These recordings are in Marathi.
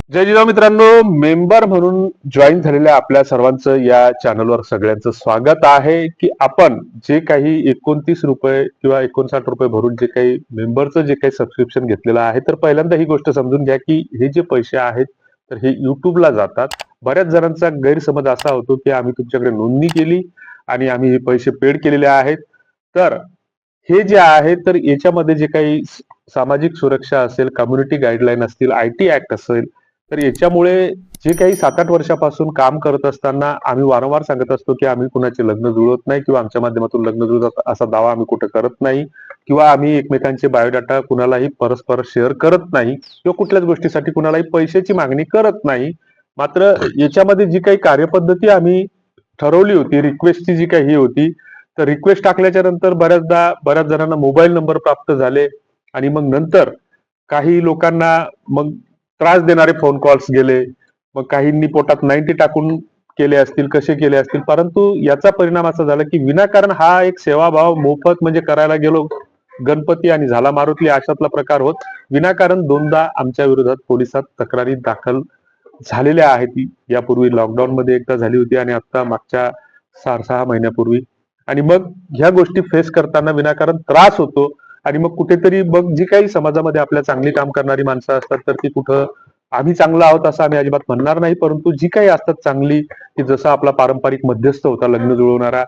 जय जिजाऊ मित्रांनो, मेंबर म्हणून जॉईन झालेल्या आपल्या सर्वांचं या चॅनलवर सगळ्यांचं स्वागत आहे. की आपण जे काही 29 रुपये किंवा 59 रुपये भरून जे काही मेंबरचं जे काही सबस्क्रिप्शन घेतलेलं आहे, तर पहिल्यांदा ही गोष्ट समजून घ्या की हे जे पैसे आहेत तर हे युट्यूबला जातात. बऱ्याच जणांचा गैरसमज असा होतो की आम्ही तुमच्याकडे नोंदणी केली आणि आम्ही हे पैसे पेड केलेले आहेत. तर हे जे आहे तर याच्यामध्ये जे काही सामाजिक सुरक्षा असेल, कम्युनिटी गाईडलाईन असतील, IT ऍक्ट असेल, तर याच्यामुळे जे काही 7-8 वर्षापासून काम करत असताना आम्ही वारंवार सांगत असतो की आम्ही कुणाचे लग्न जुळवत नाही किंवा आमच्या माध्यमातून लग्न जुळतात असा दावा आम्ही कुठे करत नाही किंवा आम्ही एकमेकांचे बायोडाटा कुणालाही परस्पर शेअर करत नाही किंवा कुठल्याच गोष्टीसाठी कुणालाही पैशाची मागणी करत नाही. मात्र याच्यामध्ये जी काही कार्यपद्धती आम्ही ठरवली होती, रिक्वेस्टची जी काही ही होती, तर रिक्वेस्ट टाकल्याच्या नंतर बऱ्याच जणांना मोबाईल नंबर प्राप्त झाले आणि मग नंतर काही लोकांना मग त्रास देणारे फोन कॉल्स गेले. मग काहींनी पोटात 90 टाकून केले असतील, कसे केले असतील, परंतु याचा परिणाम असा झाला की विनाकारण हा एक सेवाभाव मोफत म्हणजे करायला गेलो गणपती आणि झाला मारुती अशातला प्रकार होत विनाकारण दोनदा आमच्या विरोधात पोलिसात तक्रारी दाखल झालेल्या आहेत. यापूर्वी लॉकडाऊन मध्ये एकदा झाली होती आणि आता मागच्या 6 महिन्यापूर्वी. आणि मग ह्या गोष्टी फेस करताना विनाकारण त्रास होतो आणि मग कुठेतरी मग जी काही समाजामध्ये आपल्या चांगली काम करणारी माणसं असतात तर ती कुठं आम्ही चांगलं आहोत असं आम्ही अजिबात म्हणणार नाही, परंतु जी काही असतात चांगली की जसा आपला पारंपरिक मध्यस्थ होता लग्न जुळवणारा,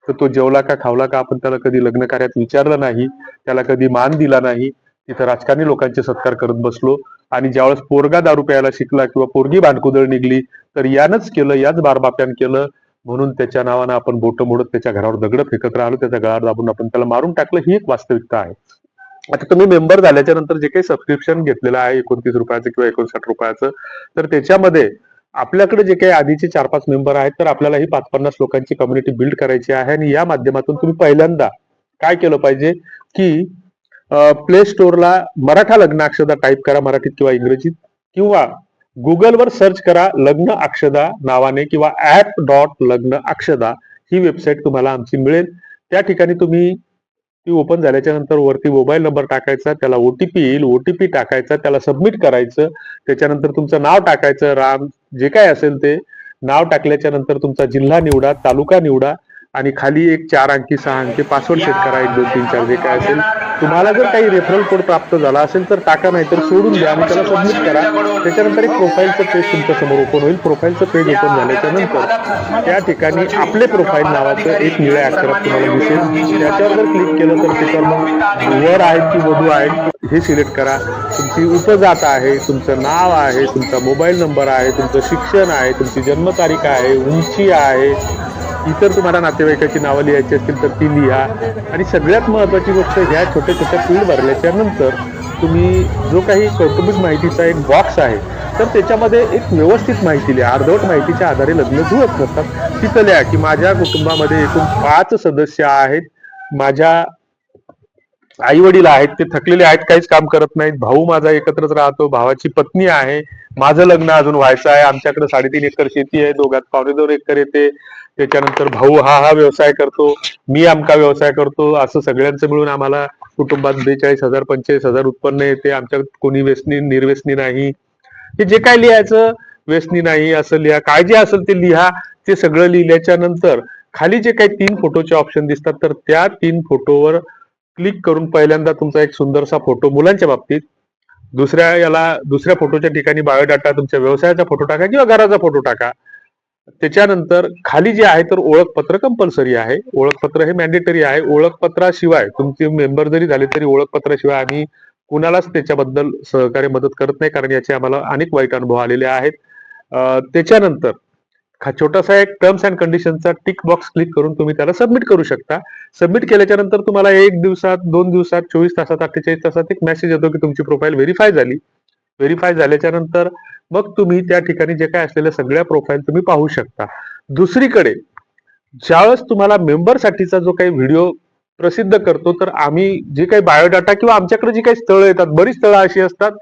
तर तो जेवला का खावला का आपण त्याला कधी लग्न कार्यात विचारलं नाही, त्याला कधी मान दिला नाही. तिथं राजकारणी लोकांचे सत्कार करत बसलो आणि ज्यावेळेस पोरगा दारू प्यायला शिकला किंवा पोरगी भांडकुदळ निघली तर यानंच केलं, याच बारबाप्यानं केलं म्हणून त्याच्या नावानं आपण बोटं मोडत त्याच्या घरावर दगड फेकत राहिलो, त्याचा गळा दाबून आपण त्याला मारून टाकलं, ही एक वास्तविकता आहे. आता तुम्ही मेंबर झाल्याच्या नंतर जे काही सबस्क्रिप्शन घेतलेलं आहे 29 रुपयाचं किंवा 59 रुपयाचं, तर त्याच्यामध्ये आपल्याकडे जे काही आधीचे 4-5 मेंबर आहेत तर आपल्याला ही 5-50 लोकांची कम्युनिटी बिल्ड करायची आहे आणि या माध्यमातून तुम्ही पहिल्यांदा काय केलं पाहिजे की प्ले स्टोअरला मराठा लग्न अक्षदा टाईप करा मराठीत किंवा इंग्रजीत, किंवा गुगलवर सर्च करा लग्न अक्षदा नावाने किंवा @लग्न अक्षदा ही वेबसाईट तुम्हाला आमची मिळेल. त्या ठिकाणी तुम्ही ती ओपन झाल्याच्या नंतर वरती मोबाईल नंबर टाकायचा, त्याला OTP येईल, OTP टाकायचा, त्याला सबमिट करायचं, त्याच्यानंतर तुमचं नाव टाकायचं, राम जे काय असेल ते नाव टाकल्याच्या नंतर तुमचा जिल्हा निवडा, तालुका निवडा आणि खाली एक 4 अंकी 6 अंकी पासवर्ड सेट करा, 1 2 3 4 जे काय असेल. तुम्हाला जर काही रेफरल कोड प्राप्त झाला असेल तर टाका, नाही तर सोडून द्या आणि त्याला सबमिट करा. त्याच्यानंतर एक प्रोफाईलचं पेज तुमच्या समोर ओपन होईल. प्रोफाईलचं पेज ओपन झाल्याच्या नंतर त्या ठिकाणी आपले प्रोफाईल नावाचं एक निळ्या अक्षरात तुम्हाला दिसेल. त्याच्यावर जर क्लिक केलं तर त्याच्यावर मग वर आहेत की वधू आहेत हे सिलेक्ट करा. तुमची उपजात आहे, तुमचं नाव आहे, तुमचा मोबाईल नंबर आहे, तुमचं शिक्षण आहे, तुमची जन्मतारीख आहे, उंची आहे, इतर तुम्हाला नातेवाईकाची नावं लिहायची असतील तर ती लिहा. आणि सगळ्यात महत्वाची गोष्ट, ह्या छोट्या छोट्या फील्ड भरल्याच्या नंतर तुम्ही जो काही कौटुंबिक माहितीचा एक बॉक्स आहे तर त्याच्यामध्ये एक व्यवस्थित माहिती लिहा. अर्धवट माहितीच्या आधारे लग्न जुळत नसतात. तिथं लिहा की माझ्या कुटुंबामध्ये एकूण 5 सदस्य आहेत, माझ्या आई वडील आहेत ते थकलेले आहेत, काहीच काम करत नाहीत, भाऊ माझा एकत्रच राहतो, भावाची पत्नी आहे, माझं लग्न अजून व्हायचं आहे, आमच्याकडे 3.5 एकर शेती आहे, दोघात 2.25 एकर येते, त्याच्यानंतर भाऊ हा व्यवसाय करतो, मी आमका व्यवसाय करतो, असं सगळ्यांचं मिळून आम्हाला कुटुंबात 42,000 45,000 उत्पन्न येते, आमच्यात कोणी व्यसनी निर्व्यसनी नाही. हे जे काय लिहायचं, व्यसनी नाही असं लिहा, काय जे असेल ते लिहा. ते सगळं लिहिल्याच्या नंतर खाली जे काही 3 फोटोचे ऑप्शन दिसतात तर त्या 3 फोटोवर क्लिक करून पहिल्यांदा तुमचा एक सुंदरसा फोटो मुलांच्या बाबतीत, दुसऱ्या फोटोच्या ठिकाणी बायोडाटा तुमच्या व्यवसायाचा फोटो टाका किंवा घराचा फोटो टाका. त्याच्यानंतर खाली जे आहे तर ओळखपत्र कंपल्सरी आहे, ओळखपत्र हे मॅन्डेटरी आहे. ओळखपत्राशिवाय तुमचे मेंबर जरी झाले तरी ओळखपत्राशिवाय आम्ही कुणालाच त्याच्याबद्दल सहकार्य मदत करत नाही, कारण याचे आम्हाला अनेक वाईट अनुभव आलेले आहेत. त्याच्यानंतर छोटासा एक टर्म्स अँड कंडिशनचा टिक बॉक्स क्लिक करून तुम्ही त्याला सबमिट करू शकता. सबमिट केल्याच्या नंतर तुम्हाला 1 दिवसात, 2 दिवसात, 24 तासात, 48 तासात एक मेसेज येतो की तुमची प्रोफाईल व्हेरीफाय झाली. व्हेरीफाय झाल्याच्या नंतर मग तुम्ही त्या ठिकाणी जे काय असलेल्या सगळ्या प्रोफाईल तुम्ही पाहू शकता. दुसरीकडे ज्यावेळेस तुम्हाला मेंबरसाठीचा जो काही व्हिडिओ प्रसिद्ध करतो तर आम्ही जे काही बायोडाटा किंवा आमच्याकडे जी काही स्थळं येतात, बरीच स्थळं अशी असतात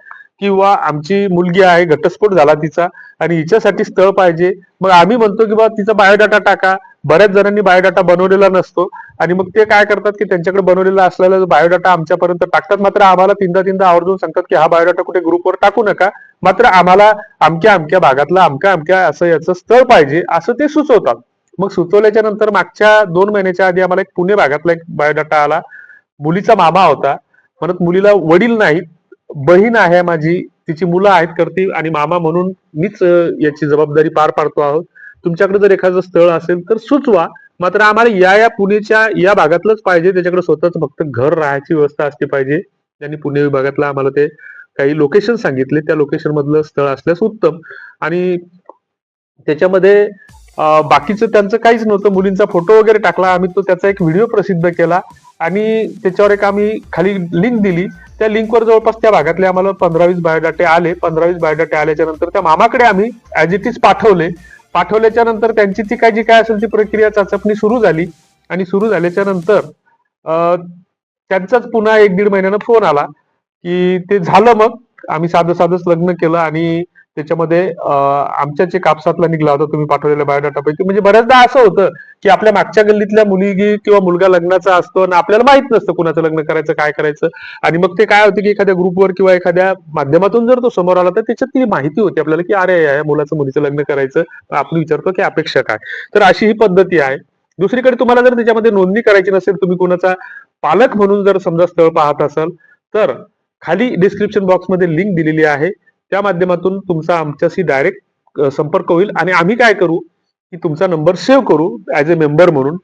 किंवा आमची मुलगी आहे, घटस्फोट झाला तिचा आणि हिच्यासाठी स्थळ पाहिजे, मग आम्ही म्हणतो की बाबा तिचा बायोडाटा टाका. बऱ्याच जणांनी बायोडाटा बनवलेला नसतो आणि मग ते काय करतात की त्यांच्याकडे बनवलेला असलेला बायोडाटा आमच्यापर्यंत टाकतात, मात्र आम्हाला तीनदा आवर्जून सांगतात की हा बायोडाटा कुठे ग्रुपवर टाकू नका, मात्र आम्हाला अमक्या अमक्या भागातला अमक्या अमक्या असं याचं स्थळ पाहिजे असं ते सुचवतात. मग सुचवल्याच्या नंतर मागच्या 2 महिन्याच्या आधी आम्हाला एक पुणे भागातला एक बायोडाटा आला. मुलीचा मामा होता, म्हणत मुलीला वडील नाहीत, बहीण आहे माझी, तिची मुलं आहेत करती आणि मामा म्हणून मीच याची जबाबदारी पार पाडतो आहोत. तुमच्याकडे जर एखादं स्थळ असेल तर सुचवा, मात्र आम्हाला या पुणेच्या या भागातलंच पाहिजे, त्याच्याकडे स्वतःच फक्त घर राहायची व्यवस्था असली पाहिजे. त्यांनी पुणे विभागातला आम्हाला ते काही लोकेशन सांगितले, त्या लोकेशन मधलं स्थळ असल्यास उत्तम. आणि त्याच्यामध्ये बाकीचं त्यांचं काहीच नव्हतं. मुलींचा फोटो वगैरे टाकला आम्ही, तो त्याचा एक व्हिडिओ प्रसिद्ध केला आणि त्याच्यावर एक आम्ही खाली लिंक दिली. त्या लिंकवर जवळपास त्या भागातले आम्हाला 15-20 बायोडाटे आले. 15-20 बायोडाटे आल्याच्या नंतर त्या मामाकडे आम्ही ऍज इट इज पाठवले. पाठवल्याच्या नंतर त्यांची ती जी काय असेल ती प्रक्रिया चाचपणी सुरू झाली आणि सुरू झाल्याच्या नंतर त्यांचाच पुन्हा 1-1.5 महिन्यानं फोन आला की ते झालं. मग आम्ही साधंच लग्न केलं आणि त्याच्यामध्ये आमच्याच एक कापसातला निघला होता तुम्ही पाठवलेल्या बायोडाटापैकी. म्हणजे बऱ्याचदा असं होतं की आपल्या मागच्या गल्लीतल्या मुलगी किंवा मुलगा लग्नाचा असतो आणि आपल्याला माहित नसतं कुणाचं लग्न करायचं, काय करायचं. आणि मग ते काय होतं की एखाद्या ग्रुपवर किंवा एखाद्या माध्यमातून जर तो समोर आला तर त्याच्यात ती माहिती होती आपल्याला की अरे या मुलाचं मुलीचं लग्न करायचं. आपण विचारतो की अपेक्षा काय. तर अशी ही पद्धती आहे. दुसरीकडे तुम्हाला जर त्याच्यामध्ये नोंदणी करायची नसेल, तुम्ही कोणाचा पालक म्हणून जर समजा स्थळ पाहत असाल तर खाली डिस्क्रिप्शन बॉक्समध्ये लिंक दिलेली आहे. त्या माध्यमातून तुमचा आमच्याशी डायरेक्ट संपर्क होईल आणि आम्ही काय करू की तुमचा नंबर सेव्ह करू ऍज अ मेंबर म्हणून.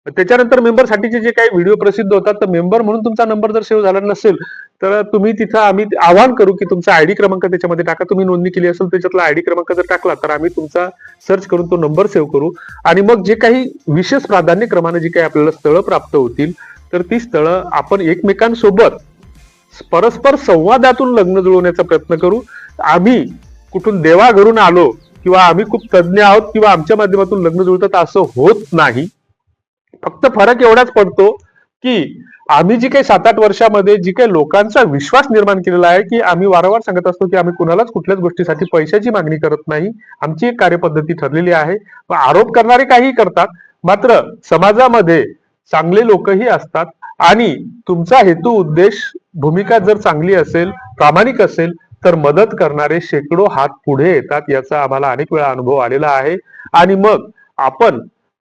त्याच्यानंतर मेंबरसाठीचे जे काही व्हिडिओ प्रसिद्ध होतात तर मेंबर म्हणून तुमचा नंबर जर सेव्ह झाला नसेल तर तुम्ही तिथं आम्ही आवाहन करू की तुमचा आयडी क्रमांक त्याच्यामध्ये टाका. तुम्ही नोंदणी केली असेल त्याच्यातला आयडी क्रमांक जर टाकला तर आम्ही तुमचा सर्च करून तो नंबर सेव्ह करू आणि मग जे काही विशेष प्राधान्यक्रमाने जी काही आपल्याला स्थळं प्राप्त होतील तर ती स्थळं आपण एकमेकांसोबत परस्पर संवादातून लग्न जुळवण्याचा प्रयत्न करू. आम्ही कुठून देवाघरून आलो किंवा आम्ही खूप तज्ज्ञ आहोत किंवा आमच्या माध्यमातून लग्न जुळतात असं होत नाही. फक्त फरक एवढाच पडतो की आम्ही जी काही 7-8 वर्षामध्ये जी काही लोकांचा विश्वास निर्माण केलेला आहे की आम्ही वारंवार सांगत असतो की आम्ही कुणालाच कुठल्याच गोष्टीसाठी पैशाची मागणी करत नाही. आमची एक कार्यपद्धती ठरलेली आहे. आरोप करणारे काही करतात, मात्र समाजामध्ये चांगले लोकही असतात आणि तुमचा हेतू उद्देश भूमिका जर चांगली असेल, प्रामाणिक असेल तर मदत करणारे शेकडो हात पुढे येतात. याचा आम्हाला अनेक वेळा अनुभव आलेला आहे. आणि मग आपण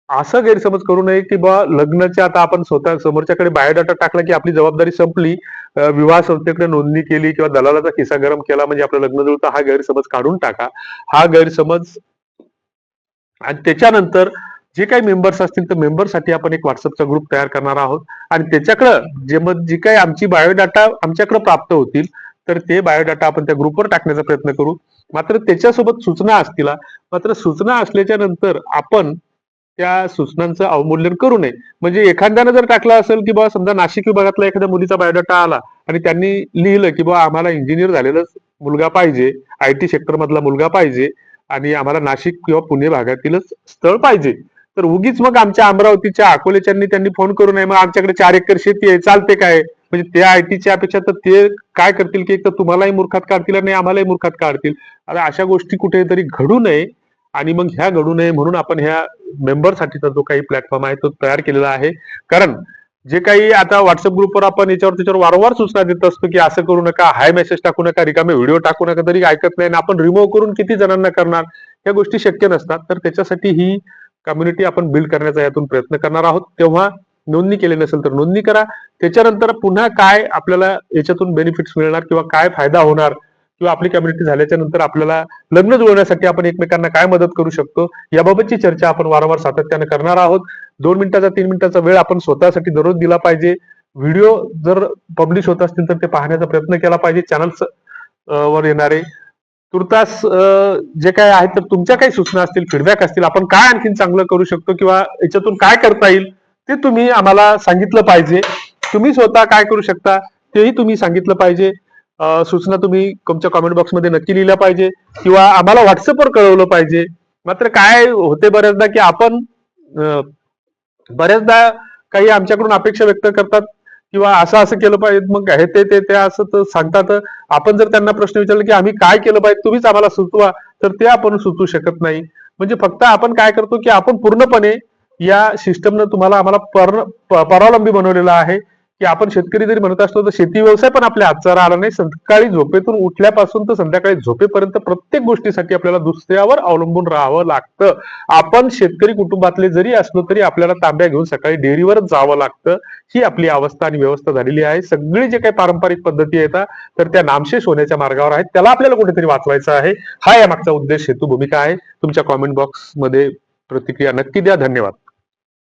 असं गैरसमज करू नये की बा लग्नाच्या आता आपण स्वतः समोरच्याकडे बायोडाटा टाकला की आपली जबाबदारी संपली, विवाह संस्थेकडे नोंदणी केली किंवा दलालाचा खिसा गरम केला म्हणजे आपलं लग्न जुळतं, हा गैरसमज काढून टाका. हा गैरसमज आणि त्याच्यानंतर जे काही मेंबर्स असतील तर मेंबरसाठी आपण एक व्हॉट्सअपचा ग्रुप तयार करणार आहोत आणि त्याच्याकडं जी काही आमची बायोडाटा आमच्याकडे प्राप्त होतील तर ते बायोडाटा आपण त्या ग्रुपवर टाकण्याचा प्रयत्न करू. मात्र त्याच्यासोबत सूचना असतील, मात्र सूचना असल्याच्या नंतर आपण त्या सूचनांचं अवमूल्यन करू नये. म्हणजे एखाद्यानं जर टाकलं असेल की बाबा समजा नाशिक विभागातला एखाद्या मुलीचा बायोडाटा आला आणि त्यांनी लिहिलं की बाबा आम्हाला इंजिनियर झालेलाच मुलगा पाहिजे, IT सेक्टर मधला मुलगा पाहिजे आणि आम्हाला नाशिक किंवा पुणे भागातीलच स्थळ पाहिजे, तर उगीच मग आमच्या अमरावतीच्या अकोलेच्यांनी त्यांनी फोन करू नये. मग आमच्याकडे 4 एकर शेती आहे, चालते काय? म्हणजे त्या IT अपेक्षा तर ते काय करतील की एक तर तुम्हालाही मूर्खात काढतील आणि आम्हालाही मूर्खात काढतील. आता अशा गोष्टी कुठेतरी घडू नये आणि मग ह्या घडू नये म्हणून आपण ह्या मेंबरसाठीचा जो काही प्लॅटफॉर्म आहे तो तयार केलेला आहे. कारण जे काही आता व्हॉट्सअप ग्रुपवर आपण त्याच्यावर वारंवार सूचना देत असतो की असं करू नका, हाय मेसेज टाकू नका, रिकामे व्हिडिओ टाकू नका, तरी ऐकत नाही. आपण रिमूव्ह करून किती जणांना करणार, या गोष्टी शक्य नसतात. तर त्याच्यासाठी ही कम्युनिटी आपण बिल्ड करण्याचा यातून प्रयत्न करणार आहोत. तेव्हा नोंदणी केली नसेल तर नोंदणी करा. त्याच्यानंतर पुन्हा काय आपल्याला याच्यातून बेनिफिट्स मिळणार किंवा काय फायदा होणार किंवा आपली कम्युनिटी झाल्याच्या नंतर आपल्याला लग्न जुळवण्यासाठी आपण एकमेकांना काय मदत करू शकतो याबाबतची चर्चा आपण वारंवार सातत्याने करणार आहोत. 2 मिनिटाचा 3 मिनिटाचा वेळ आपण स्वतःसाठी दररोज दिला पाहिजे. व्हिडिओ जर पब्लिश होत असतील तर ते पाहण्याचा प्रयत्न केला पाहिजे. चॅनल्स वर येणारे तुर्तास जे काय आहे तर तुमच्या काही सूचना असतील, फीडबॅक असतील, आपण काय आणखीन चांगलं करू शकतो किंवा याच्यातून काय करता येईल ते तुम्ही आम्हाला सांगितलं पाहिजे. तुम्ही स्वतः काय करू शकता तेही तुम्ही सांगितलं पाहिजे. सूचना तुम्ही तुमच्या कमेंट बॉक्समध्ये नक्की लिहिल्या पाहिजे किंवा आम्हाला व्हॉट्सअपवर कळवलं पाहिजे. मात्र काय होते बऱ्याचदा की आपण बऱ्याचदा काही आमच्याकडून अपेक्षा व्यक्त करतात किंवा असं केलं पाहिजे, मग हे ते असं तर सांगतात. आपण जर त्यांना प्रश्न विचारला की आम्ही काय केलं पाहिजे तुम्हीच आम्हाला सुचवा, तर ते आपण सुचवू शकत नाही. म्हणजे फक्त आपण काय करतो की आपण पूर्णपणे या सिस्टमनं तुम्हाला आम्हाला परावलंबी बनवलेला आहे की आपण शेतकरी जरी म्हणत असतो तर शेती व्यवसाय पण आपल्या हातचा राहिला नाही. सकाळी झोपेतून उठल्यापासून तर संध्याकाळी झोपेपर्यंत प्रत्येक गोष्टीसाठी आपल्याला दुसऱ्यावर अवलंबून राहावं लागतं. आपण शेतकरी कुटुंबातले जरी असलो तरी आपल्याला तांब्या घेऊन सकाळी डेअरीवरच जावं लागतं. ही आपली अवस्था आणि व्यवस्था झालेली आहे. सगळी जे काही पारंपरिक पद्धती येतात तर त्या नामशेष होण्याच्या मार्गावर आहेत. त्याला आपल्याला कुठेतरी वाचवायचं आहे. हा या मागचा उद्देश, हेतू, भूमिका आहे. तुमच्या कॉमेंट बॉक्स मध्ये प्रतिक्रिया नक्की द्या. धन्यवाद.